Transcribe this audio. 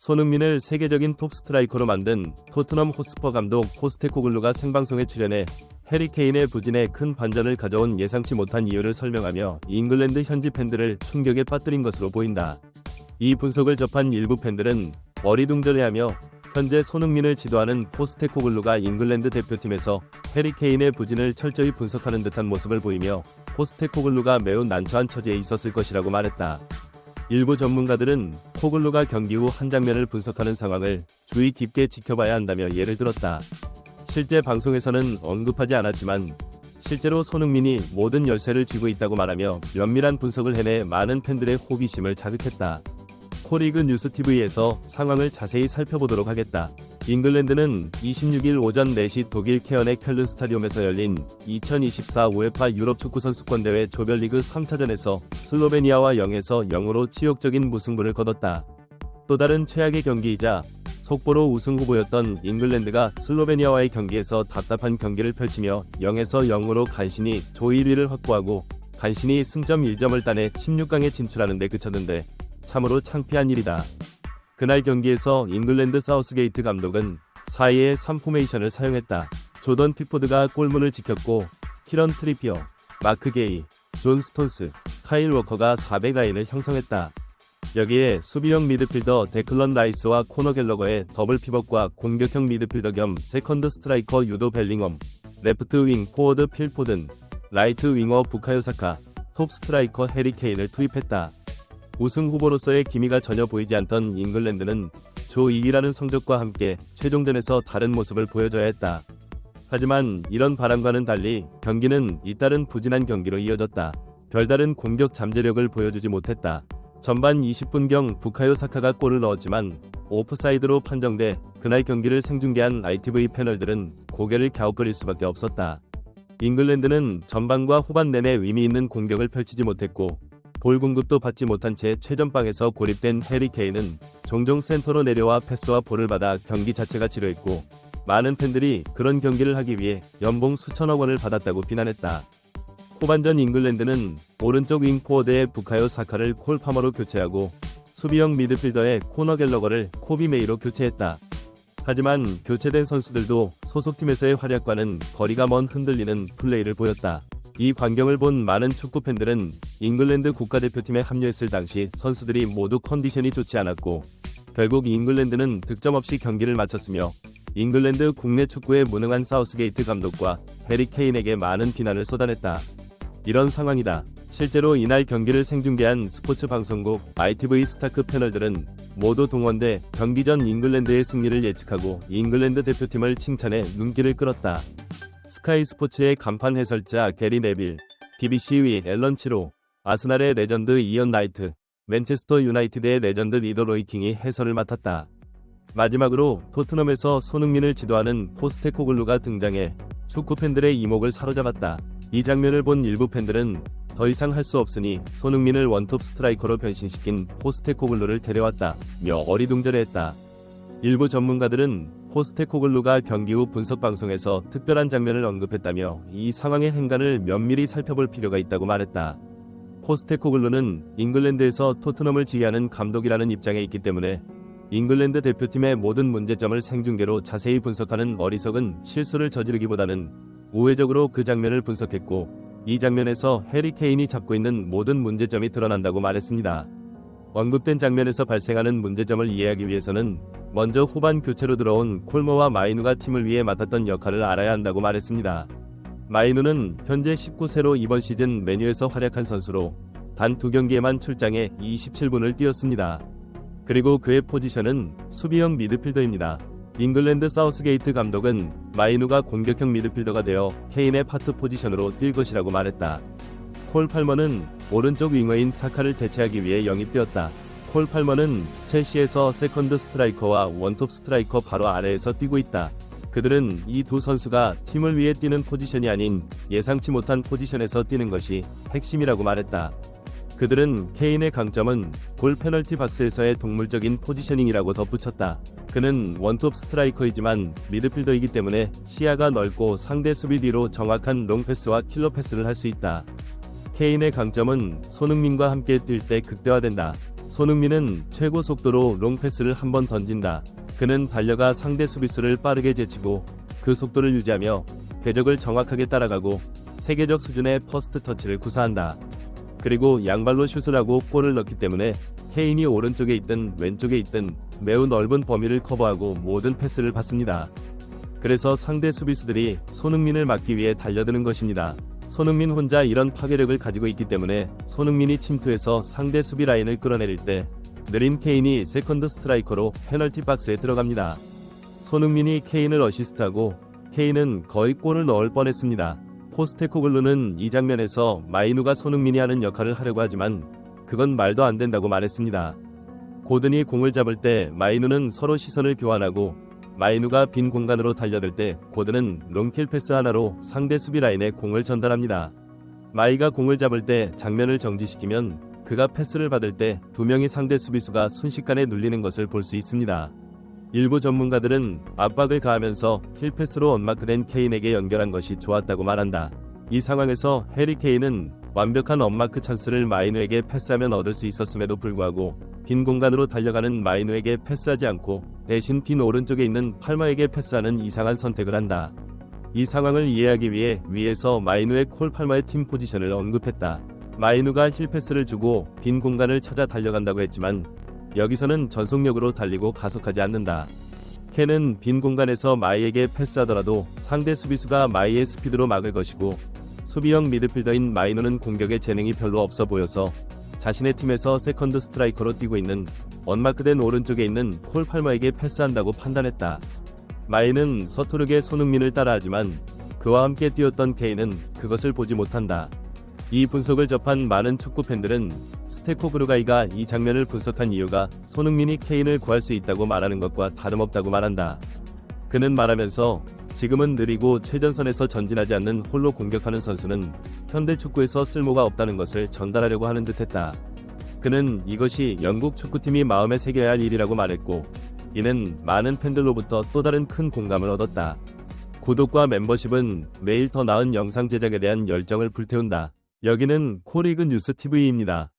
손흥민을 세계적인 톱 스트라이커로 만든 토트넘 호스퍼 감독 포스테코글루가 생방송에 출연해 해리 케인의 부진에 큰 반전을 가져온 예상치 못한 이유를 설명하며 잉글랜드 현지 팬들을 충격에 빠뜨린 것으로 보인다. 이 분석을 접한 일부 팬들은 어리둥절해하며 현재 손흥민을 지도하는 포스테코글루가 잉글랜드 대표팀에서 해리 케인의 부진을 철저히 분석하는 듯한 모습을 보이며 포스테코글루가 매우 난처한 처지에 있었을 것이라고 말했다. 일부 전문가들은 코글루가 경기 후 한 장면을 분석하는 상황을 주의 깊게 지켜봐야 한다며 예를 들었다. 실제 방송에서는 언급하지 않았지만 실제로 손흥민이 모든 열쇠를 쥐고 있다고 말하며 면밀한 분석을 해내 많은 팬들의 호기심을 자극했다. 코리그 뉴스TV에서 상황을 자세히 살펴보도록 하겠다. 잉글랜드는 26일 오전 4시 독일 케언의 켈른 스타디움에서 열린 2024 우에파 유럽 축구 선수권대회 조별리그 3차전에서 슬로베니아와 0에서 0으로 치욕적인 무승부를 거뒀다. 또 다른 최악의 경기이자 속보로 우승 후보였던 잉글랜드가 슬로베니아와의 경기에서 답답한 경기를 펼치며 0에서 0으로 간신히 조 1위를 확보하고 간신히 승점 1점을 따내 16강에 진출하는 데 그쳤는데 참으로 창피한 일이다. 그날 경기에서 잉글랜드 사우스게이트 감독은 4-2-3 포메이션을 사용했다. 조던 픽포드가 골문을 지켰고 키런 트리피어, 마크 게이, 존 스톤스, 카일 워커가 4백 라인을 형성했다. 여기에 수비형 미드필더 데클런 라이스와 코너 갤러거의 더블 피벗과 공격형 미드필더 겸 세컨드 스트라이커 유도 벨링엄, 레프트 윙 포워드 필 포든, 라이트 윙어 부카요 사카, 톱 스트라이커 해리 케인을 투입했다. 우승 후보로서의 기미가 전혀 보이지 않던 잉글랜드는 조 2위라는 성적과 함께 최종전에서 다른 모습을 보여줘야 했다. 하지만 이런 바람과는 달리 경기는 잇따른 부진한 경기로 이어졌다. 별다른 공격 잠재력을 보여주지 못했다. 전반 20분경 부카요 사카가 골을 넣었지만 오프사이드로 판정돼 그날 경기를 생중계한 ITV 패널들은 고개를 갸웃거릴 수밖에 없었다. 잉글랜드는 전반과 후반 내내 의미 있는 공격을 펼치지 못했고 볼 공급도 받지 못한 채 최전방에서 고립된 해리 케인은 종종 센터로 내려와 패스와 볼을 받아 경기 자체가 지루했고 많은 팬들이 그런 경기를 하기 위해 연봉 수천억 원을 받았다고 비난했다. 후반전 잉글랜드는 오른쪽 윙 포워드의 부카요 사카를 콜 파머로 교체하고 수비형 미드필더의 코너 갤러거를 코비 메이로 교체했다. 하지만 교체된 선수들도 소속팀에서의 활약과는 거리가 먼 흔들리는 플레이를 보였다. 이 광경을 본 많은 축구 팬들은 잉글랜드 국가대표팀에 합류했을 당시 선수들이 모두 컨디션이 좋지 않았고 결국 잉글랜드는 득점 없이 경기를 마쳤으며 잉글랜드 국내 축구에 무능한 사우스게이트 감독과 해리 케인에게 많은 비난을 쏟아냈다. 이런 상황이다. 실제로 이날 경기를 생중계한 스포츠 방송국 ITV 스타크 패널들은 모두 동원돼 경기 전 잉글랜드의 승리를 예측하고 잉글랜드 대표팀을 칭찬해 눈길을 끌었다. 스카이 스포츠의 간판 해설자 게리 네빌, BBC의 앨런 치로, 아스날의 레전드 이언 나이트, 맨체스터 유나이티드의 레전드 리더 로이 킹이 해설을 맡았다. 마지막으로 토트넘에서 손흥민을 지도하는 포스테코글루가 등장해 축구 팬들의 이목을 사로잡았다. 이 장면을 본 일부 팬들은 더 이상 할 수 없으니 손흥민을 원톱 스트라이커로 변신시킨 포스테코글루를 데려왔다며 어리둥절해했다. 일부 전문가들은 포스테코글루가 경기 후 분석 방송에서 특별한 장면을 언급했다며 이 상황의 행간을 면밀히 살펴볼 필요가 있다고 말했다. 포스테코글루는 잉글랜드에서 토트넘을 지휘하는 감독이라는 입장에 있기 때문에 잉글랜드 대표팀의 모든 문제점을 생중계로 자세히 분석하는 어리석은 실수를 저지르기보다는 우회적으로 그 장면을 분석했고 이 장면에서 해리 케인이 잡고 있는 모든 문제점이 드러난다고 말했습니다. 언급된 장면에서 발생하는 문제점을 이해하기 위해서는 먼저 후반 교체로 들어온 콜머와 마이누가 팀을 위해 맡았던 역할을 알아야 한다고 말했습니다. 마이누는 현재 19세로 이번 시즌 메뉴에서 활약한 선수로 단 2경기에만 출장해 27분을 뛰었습니다. 그리고 그의 포지션은 수비형 미드필더입니다. 잉글랜드 사우스게이트 감독은 마이누가 공격형 미드필더가 되어 케인의 파트 포지션으로 뛸 것이라고 말했다. 콜 팔머는 오른쪽 윙어인 사카를 대체하기 위해 영입되었다. 콜 팔머는 첼시에서 세컨드 스트라이커와 원톱 스트라이커 바로 아래에서 뛰고 있다. 그들은 이 두 선수가 팀을 위해 뛰는 포지션이 아닌 예상치 못한 포지션에서 뛰는 것이 핵심이라고 말했다. 그들은 케인의 강점은 골 페널티 박스에서의 동물적인 포지셔닝이라고 덧붙였다. 그는 원톱 스트라이커이지만 미드필더이기 때문에 시야가 넓고 상대 수비 뒤로 정확한 롱패스와 킬러 패스를 할 수 있다. 케인의 강점은 손흥민과 함께 뛸 때 극대화된다. 손흥민은 최고 속도로 롱패스를 한번 던진다. 그는 달려가 상대 수비수를 빠르게 제치고 그 속도를 유지하며 궤적을 정확하게 따라가고 세계적 수준의 퍼스트 터치를 구사한다. 그리고 양발로 슛을 하고 골을 넣기 때문에 케인이 오른쪽에 있든 왼쪽에 있든 매우 넓은 범위를 커버하고 모든 패스를 받습니다. 그래서 상대 수비수들이 손흥민을 막기 위해 달려드는 것입니다. 손흥민 혼자 이런 파괴력을 가지고 있기 때문에 손흥민이 침투해서 상대 수비 라인을 끌어내릴 때 느린 케인이 세컨드 스트라이커로 페널티 박스에 들어갑니다. 손흥민이 케인을 어시스트하고 케인은 거의 골을 넣을 뻔했습니다. 포스테코글루는 이 장면에서 마이누가 손흥민이 하는 역할을 하려고 하지만 그건 말도 안 된다고 말했습니다. 고든이 공을 잡을 때 마이누는 서로 시선을 교환하고 마이누가 빈 공간으로 달려들 때 고든은 롱킬 패스 하나로 상대 수비 라인에 공을 전달합니다. 마이가 공을 잡을 때 장면을 정지시키면 그가 패스를 받을 때 두 명의 상대 수비수가 순식간에 눌리는 것을 볼 수 있습니다. 일부 전문가들은 압박을 가하면서 킬패스로 언마크된 케인에게 연결한 것이 좋았다고 말한다. 이 상황에서 해리 케인은 완벽한 언마크 찬스를 마이누에게 패스하면 얻을 수 있었음에도 불구하고 빈 공간으로 달려가는 마이누에게 패스하지 않고 대신 빈 오른쪽에 있는 팔머에게 패스하는 이상한 선택을 한다. 이 상황을 이해하기 위해 위에서 마이누의 콜 팔머의 팀 포지션을 언급했다. 마이누가 힐패스를 주고 빈 공간을 찾아 달려간다고 했지만 여기서는 전속력으로 달리고 가속하지 않는다. 켄은 빈 공간에서 마이에게 패스하더라도 상대 수비수가 마이의 스피드로 막을 것이고 수비형 미드필더인 마이누는 공격에 재능이 별로 없어 보여서 자신의 팀에서 세컨드 스트라이커로 뛰고 있는 언마크된 오른쪽에 있는 콜 팔머에게 패스한다고 판단했다. 마이는 서투르게 손흥민을 따라하지만 그와 함께 뛰었던 케인은 그것을 보지 못한다. 이 분석을 접한 많은 축구 팬들은 스테코그루가이가 이 장면을 분석한 이유가 손흥민이 케인을 구할 수 있다고 말하는 것과 다름없다고 말한다. 그는 말하면서 지금은 느리고 최전선에서 전진하지 않는 홀로 공격하는 선수는 현대 축구에서 쓸모가 없다는 것을 전달하려고 하는 듯했다. 그는 이것이 영국 축구팀이 마음에 새겨야 할 일이라고 말했고 이는 많은 팬들로부터 또 다른 큰 공감을 얻었다. 구독과 멤버십은 매일 더 나은 영상 제작에 대한 열정을 불태운다. 여기는 코리그 뉴스 TV입니다.